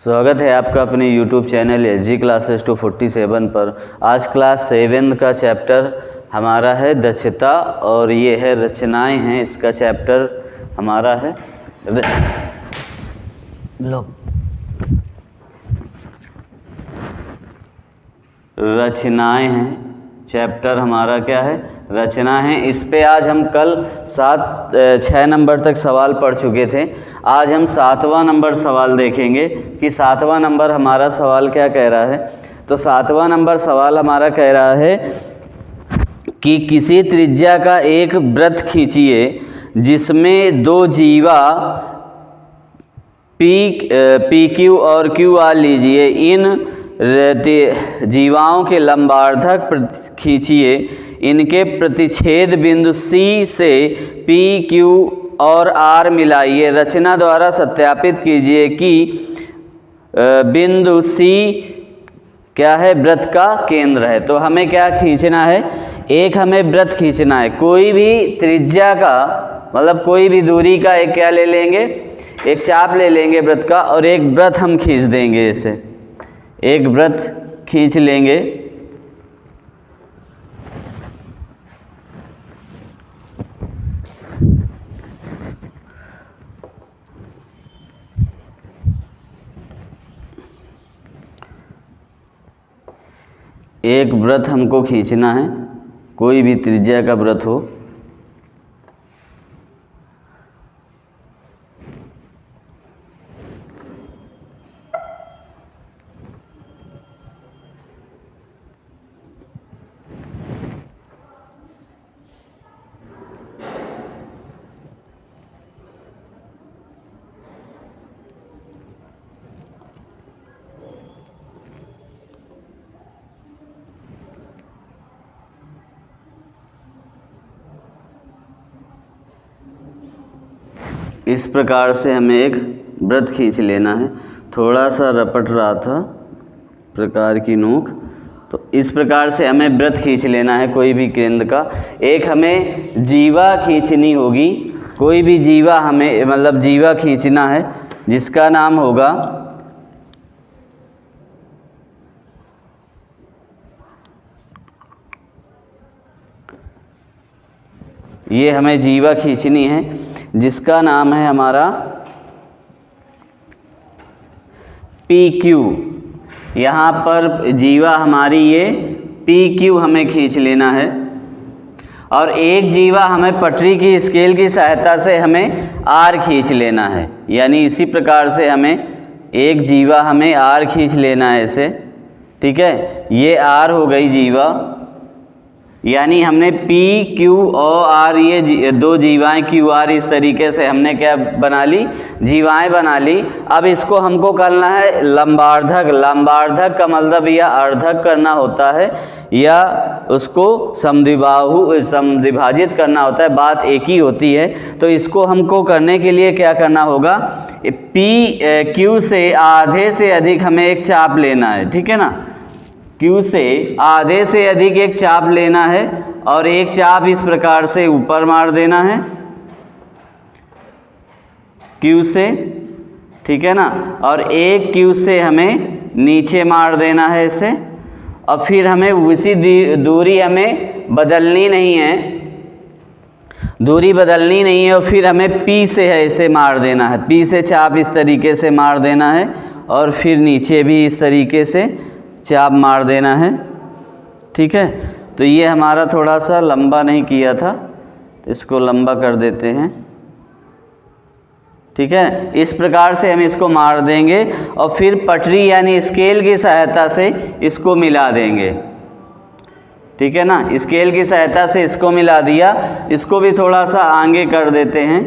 स्वागत है आपका अपने YouTube चैनल एसजी क्लासेस 247 पर। आज क्लास 7 का चैप्टर हमारा है दक्षता और ये है रचनाएं हैं। इसका चैप्टर हमारा है रचनाएं हैं। चैप्टर हमारा क्या है? रचना है। इस पे आज हम कल 6 नंबर तक सवाल पढ़ चुके थे। आज हम 7वां नंबर सवाल देखेंगे कि 7वां नंबर हमारा सवाल क्या कह रहा है। तो 7वां नंबर सवाल हमारा कह रहा है कि किसी त्रिज्या का एक वृत्त खींचिए जिसमें दो जीवा पी क्यू और क्यू आर लीजिए। इन जीवाओं के लंबार्धक खींचिए। इनके प्रतिच्छेद बिंदु सी से पी क्यू और आर मिलाइए। रचना द्वारा सत्यापित कीजिए कि बिंदु सी क्या है? वृत्त का केंद्र है। तो हमें क्या खींचना है? एक हमें वृत्त खींचना है। कोई भी त्रिज्या का मतलब कोई भी दूरी का एक क्या ले लेंगे? एक चाप ले लेंगे वृत्त का, और एक वृत्त हम खींच देंगे। इसे एक वृत्त खींच लेंगे। एक वृत्त हमको खींचना है, कोई भी त्रिज्या का वृत्त हो। इस प्रकार से हमें एक वृत्त खींच लेना है। थोड़ा सा रपट रहा था प्रकार की नोक। तो इस प्रकार से हमें वृत्त खींच लेना है कोई भी केंद्र का। एक हमें जीवा खींचनी होगी। कोई भी जीवा हमें मतलब जीवा खींचना है जिसका नाम होगा ये हमें जीवा खींचनी है जिसका नाम है हमारा पी क्यू। यहाँ पर जीवा हमारी ये पी क्यू हमें खींच लेना है। और एक जीवा हमें पटरी की स्केल की सहायता से हमें आर खींच लेना है। यानी इसी प्रकार से हमें एक जीवा हमें आर खींच लेना है इसे। ठीक है, ये आर हो गई जीवा। यानी हमने पी क्यू और आर ये दो जीवाएं क्यू आर इस तरीके से हमने क्या बना ली? जीवाएं बना ली। अब इसको हमको करना है लंबार्धक। लंबार्धक का मतलब या अर्धक करना होता है या उसको समद्विभाजित करना होता है। बात एक ही होती है। तो इसको हमको करने के लिए क्या करना होगा? पी क्यू से आधे से अधिक हमें एक चाप लेना है। ठीक है ना, Q से आधे से अधिक एक चाप लेना है और एक चाप इस प्रकार से ऊपर मार देना है Q से। ठीक है ना, और एक Q से हमें नीचे मार देना है इसे। और फिर हमें उसी दूरी हमें बदलनी नहीं है, दूरी बदलनी नहीं है। और फिर हमें P से है इसे मार देना है। P से चाप इस तरीके से मार देना है और फिर नीचे भी इस तरीके से चाप मार देना है। ठीक है, तो ये हमारा थोड़ा सा लंबा नहीं किया था, तो इसको लंबा कर देते हैं। ठीक है, इस प्रकार से हम इसको मार देंगे और फिर पटरी यानी स्केल की सहायता से इसको मिला देंगे। ठीक है ना, स्केल की सहायता से इसको मिला दिया। इसको भी थोड़ा सा आगे कर देते हैं।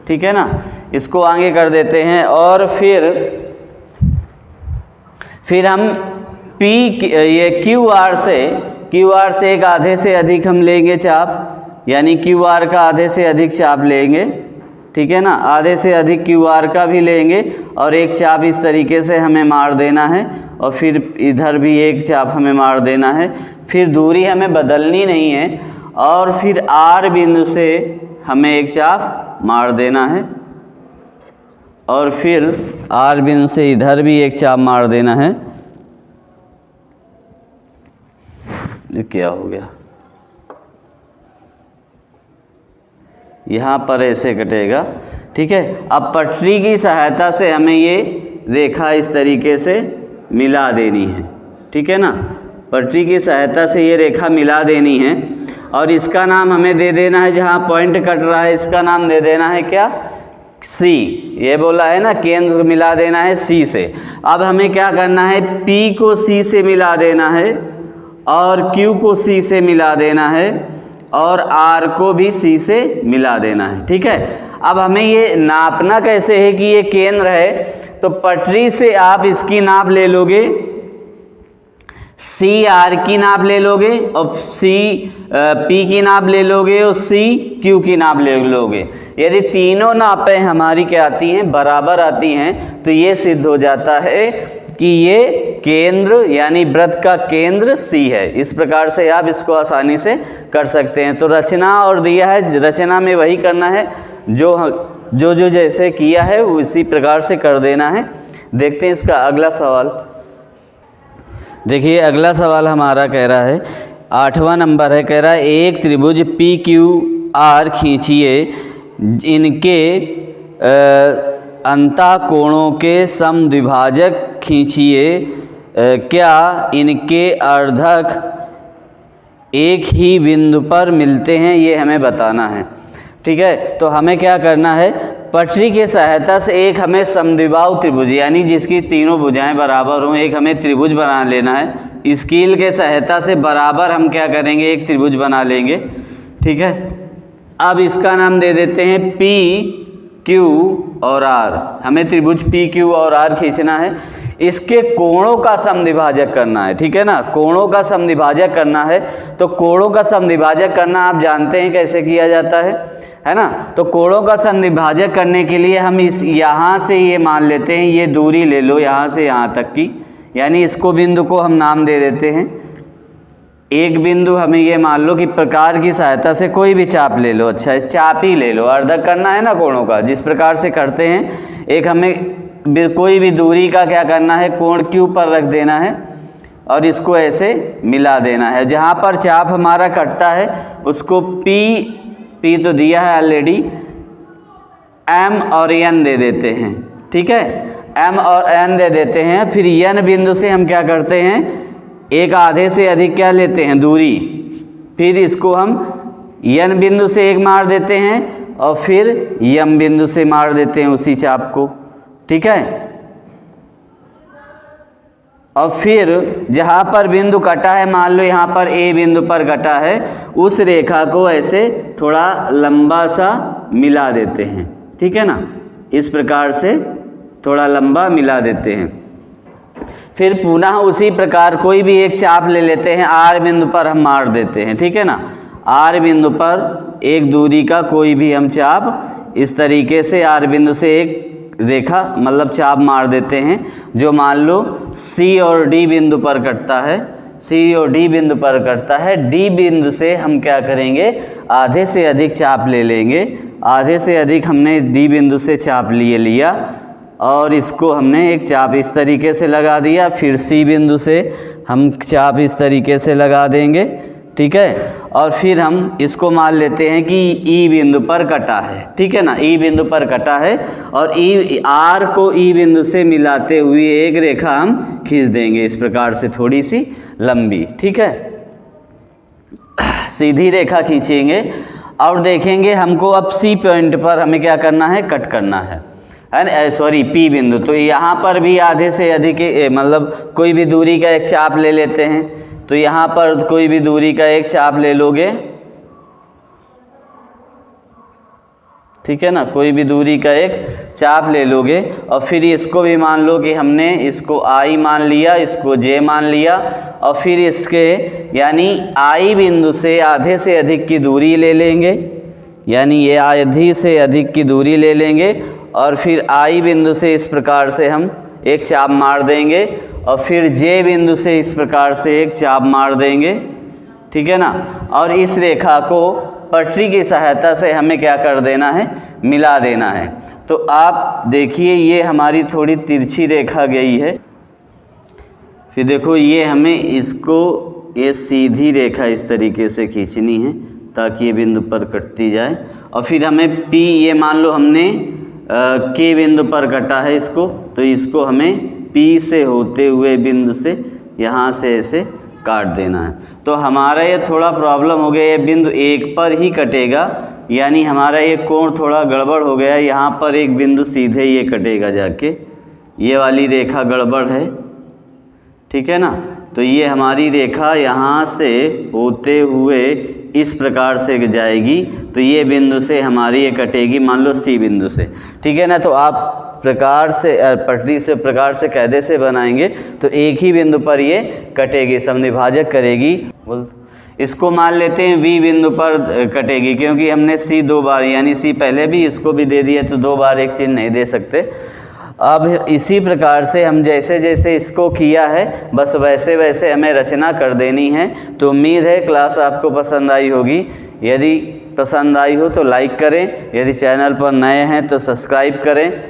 ठीक है ना, इसको आगे कर देते हैं और फिर हम ये क्यू आर से एक आधे से अधिक हम लेंगे चाप। यानी क्यू आर का आधे से अधिक चाप लेंगे। ठीक है ना, आधे से अधिक क्यू आर का भी लेंगे और एक चाप इस तरीके से हमें मार देना है और फिर इधर भी एक चाप हमें मार देना है। फिर दूरी हमें बदलनी नहीं है और फिर आर बिंदु से हमें एक चाप मार देना है। और फिर आर बिंदु से इधर भी एक चाप मार देना है। ये क्या हो गया, यहाँ पर ऐसे कटेगा, ठीक है। अब पटरी की सहायता से हमें ये रेखा इस तरीके से मिला देनी है, ठीक है ना। पटरी की सहायता से ये रेखा मिला देनी है और इसका नाम हमें दे देना है, जहाँ पॉइंट कट रहा है इसका नाम दे देना है क्या, सी। ये बोला है ना केंद्र मिला देना है सी से। अब हमें क्या करना है, पी को सी से मिला देना है और क्यू को सी से मिला देना है और आर को भी सी से मिला देना है, ठीक है। अब हमें ये नापना कैसे है कि ये केंद्र है, तो पटरी से आप इसकी नाप ले लोगे, सी आर की नाप ले लोगे और सी पी की नाप ले लोगे और सी क्यू की नाप ले लोगे। यदि तीनों नापें हमारी क्या आती हैं, बराबर आती हैं, तो ये सिद्ध हो जाता है कि ये केंद्र यानी वृत्त का केंद्र सी है। इस प्रकार से आप इसको आसानी से कर सकते हैं। तो रचना और दिया है, रचना में वही करना है जो जैसे किया है उसी प्रकार से कर देना है। देखते हैं इसका अगला सवाल। देखिए अगला सवाल हमारा कह रहा है 8वां नंबर है, कह रहा है एक त्रिभुज पी क्यू आर खींचिए, इनके अंतःकोणों के समद्विभाजक खींचिए, क्या इनके अर्धक एक ही बिंदु पर मिलते हैं, ये हमें बताना है, ठीक है। तो हमें क्या करना है, पटरी के सहायता से एक हमें समद्विबाहु त्रिभुज यानी जिसकी तीनों भुजाएं बराबर हों, एक हमें त्रिभुज बना लेना है। स्केल के सहायता से बराबर हम क्या करेंगे, एक त्रिभुज बना लेंगे, ठीक है। अब इसका नाम दे देते हैं पी क्यू और आर। हमें त्रिभुज पी क्यू और आर खींचना है, इसके कोणों का समद्विभाजक करना है, ठीक है ना। कोणों का समद्विभाजक करना है, तो कोणों का समद्विभाजक करना आप जानते हैं कैसे किया जाता है ना। तो कोणों का समद्विभाजक करने के लिए हम इस यहाँ से ये मान लेते हैं, ये दूरी ले लो यहाँ से यहाँ तक की, यानी इसको बिंदु को हम नाम दे देते हैं। एक बिंदु हमें ये मान लो कि प्रकार की सहायता से कोई भी चाप ले लो, अच्छा इस चाप ही ले लो, अर्धक करना है ना कोणों का, जिस प्रकार से करते हैं। एक हमें कोई भी दूरी का क्या करना है, कोण क्यू पर रख देना है और इसको ऐसे मिला देना है। जहाँ पर चाप हमारा कटता है उसको पी तो दिया है ऑलरेडी, एम और एन दे देते हैं, ठीक है। एम और एन दे देते हैं। फिर एन बिंदु से हम क्या करते हैं, एक आधे से अधिक क्या लेते हैं, दूरी। फिर इसको हम एन बिंदु से एक मार देते हैं और फिर यम बिंदु से मार देते हैं उसी चाप को, ठीक है। और फिर जहाँ पर बिंदु कटा है, मान लो यहाँ पर ए बिंदु पर कटा है, उस रेखा को ऐसे थोड़ा लंबा सा मिला देते हैं, ठीक है ना। इस प्रकार से थोड़ा लंबा मिला देते हैं। फिर पुनः उसी प्रकार कोई भी एक चाप ले लेते हैं, आर बिंदु पर हम मार देते हैं, ठीक है ना। आर बिंदु पर एक दूरी का कोई भी हम चाप इस तरीके से आर बिंदु से एक रेखा मतलब चाप मार देते हैं, जो मान लो सी और डी बिंदु पर कटता है। सी और डी बिंदु पर कटता है। डी बिंदु से हम क्या करेंगे, आधे से अधिक चाप ले लेंगे। आधे से अधिक हमने डी बिंदु से चाप लिया और इसको हमने एक चाप इस तरीके से लगा दिया। फिर सी बिंदु से हम चाप इस तरीके से लगा देंगे, ठीक है। और फिर हम इसको मान लेते हैं कि ई बिंदु पर कटा है, ठीक है ना। ई बिंदु पर कटा है और ई आर को ई बिंदु से मिलाते हुए एक रेखा हम खींच देंगे इस प्रकार से, थोड़ी सी लंबी, ठीक है। सीधी रेखा खींचेंगे और देखेंगे हमको अब सी पॉइंट पर हमें क्या करना है, कट करना है सॉरी पी बिंदु। तो यहाँ पर भी आधे से अधिक मतलब कोई भी दूरी का एक चाप ले लेते हैं। तो यहाँ पर कोई भी दूरी का एक चाप ले लोगे, ठीक है ना। कोई भी दूरी का एक चाप ले लोगे और फिर इसको भी मान लो कि हमने इसको आई मान लिया, इसको जे मान लिया और फिर इसके यानी आई बिंदु से आधे से अधिक की दूरी ले लेंगे, यानी ये आधी से अधिक की दूरी ले लेंगे और फिर आई बिंदु से इस प्रकार से हम एक चाप मार देंगे और फिर जे बिंदु से इस प्रकार से एक चाप मार देंगे, ठीक है ना। और इस रेखा को पटरी की सहायता से हमें क्या कर देना है, मिला देना है। तो आप देखिए ये हमारी थोड़ी तिरछी रेखा गई है, फिर देखो ये हमें इसको ये सीधी रेखा इस तरीके से खींचनी है ताकि ये बिंदु पर कटती जाए, और फिर हमें P, ये मान लो हमने K बिंदु पर कटा है इसको, तो इसको हमें P से होते हुए बिंदु से यहाँ से ऐसे काट देना है। तो हमारा ये थोड़ा प्रॉब्लम हो गया, ये बिंदु 1 पर ही कटेगा, यानी हमारा ये कोण थोड़ा गड़बड़ हो गया। यहाँ पर एक बिंदु सीधे ये कटेगा जाके, ये वाली रेखा गड़बड़ है, ठीक है ना। तो ये हमारी रेखा यहाँ से होते हुए इस प्रकार से जाएगी, तो ये बिंदु से हमारी ये कटेगी मान लो C बिंदु से, ठीक है ना। तो आप प्रकार से पटरी से प्रकार से कायदे से बनाएंगे तो एक ही बिंदु पर ये कटेगी, समद्विभाजक करेगी। इसको मान लेते हैं V बिंदु पर कटेगी, क्योंकि हमने C 2 बार, यानी C पहले भी इसको भी दे दिया, तो 2 बार एक चीज़ नहीं दे सकते। अब इसी प्रकार से हम जैसे जैसे इसको किया है बस वैसे वैसे हमें रचना कर देनी है। तो उम्मीद है क्लास आपको पसंद आई होगी। यदि पसंद आई हो तो लाइक करें, यदि चैनल पर नए हैं तो सब्सक्राइब करें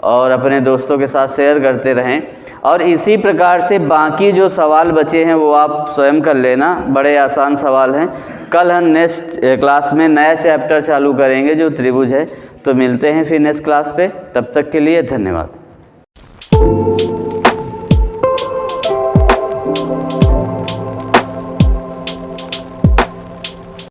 और अपने दोस्तों के साथ शेयर करते रहें। और इसी प्रकार से बाकी जो सवाल बचे हैं वो आप स्वयं कर लेना, बड़े आसान सवाल हैं। कल हम नेक्स्ट क्लास में नया चैप्टर चालू करेंगे जो त्रिभुज है। तो मिलते हैं फिर नेक्स्ट क्लास पे, तब तक के लिए धन्यवाद।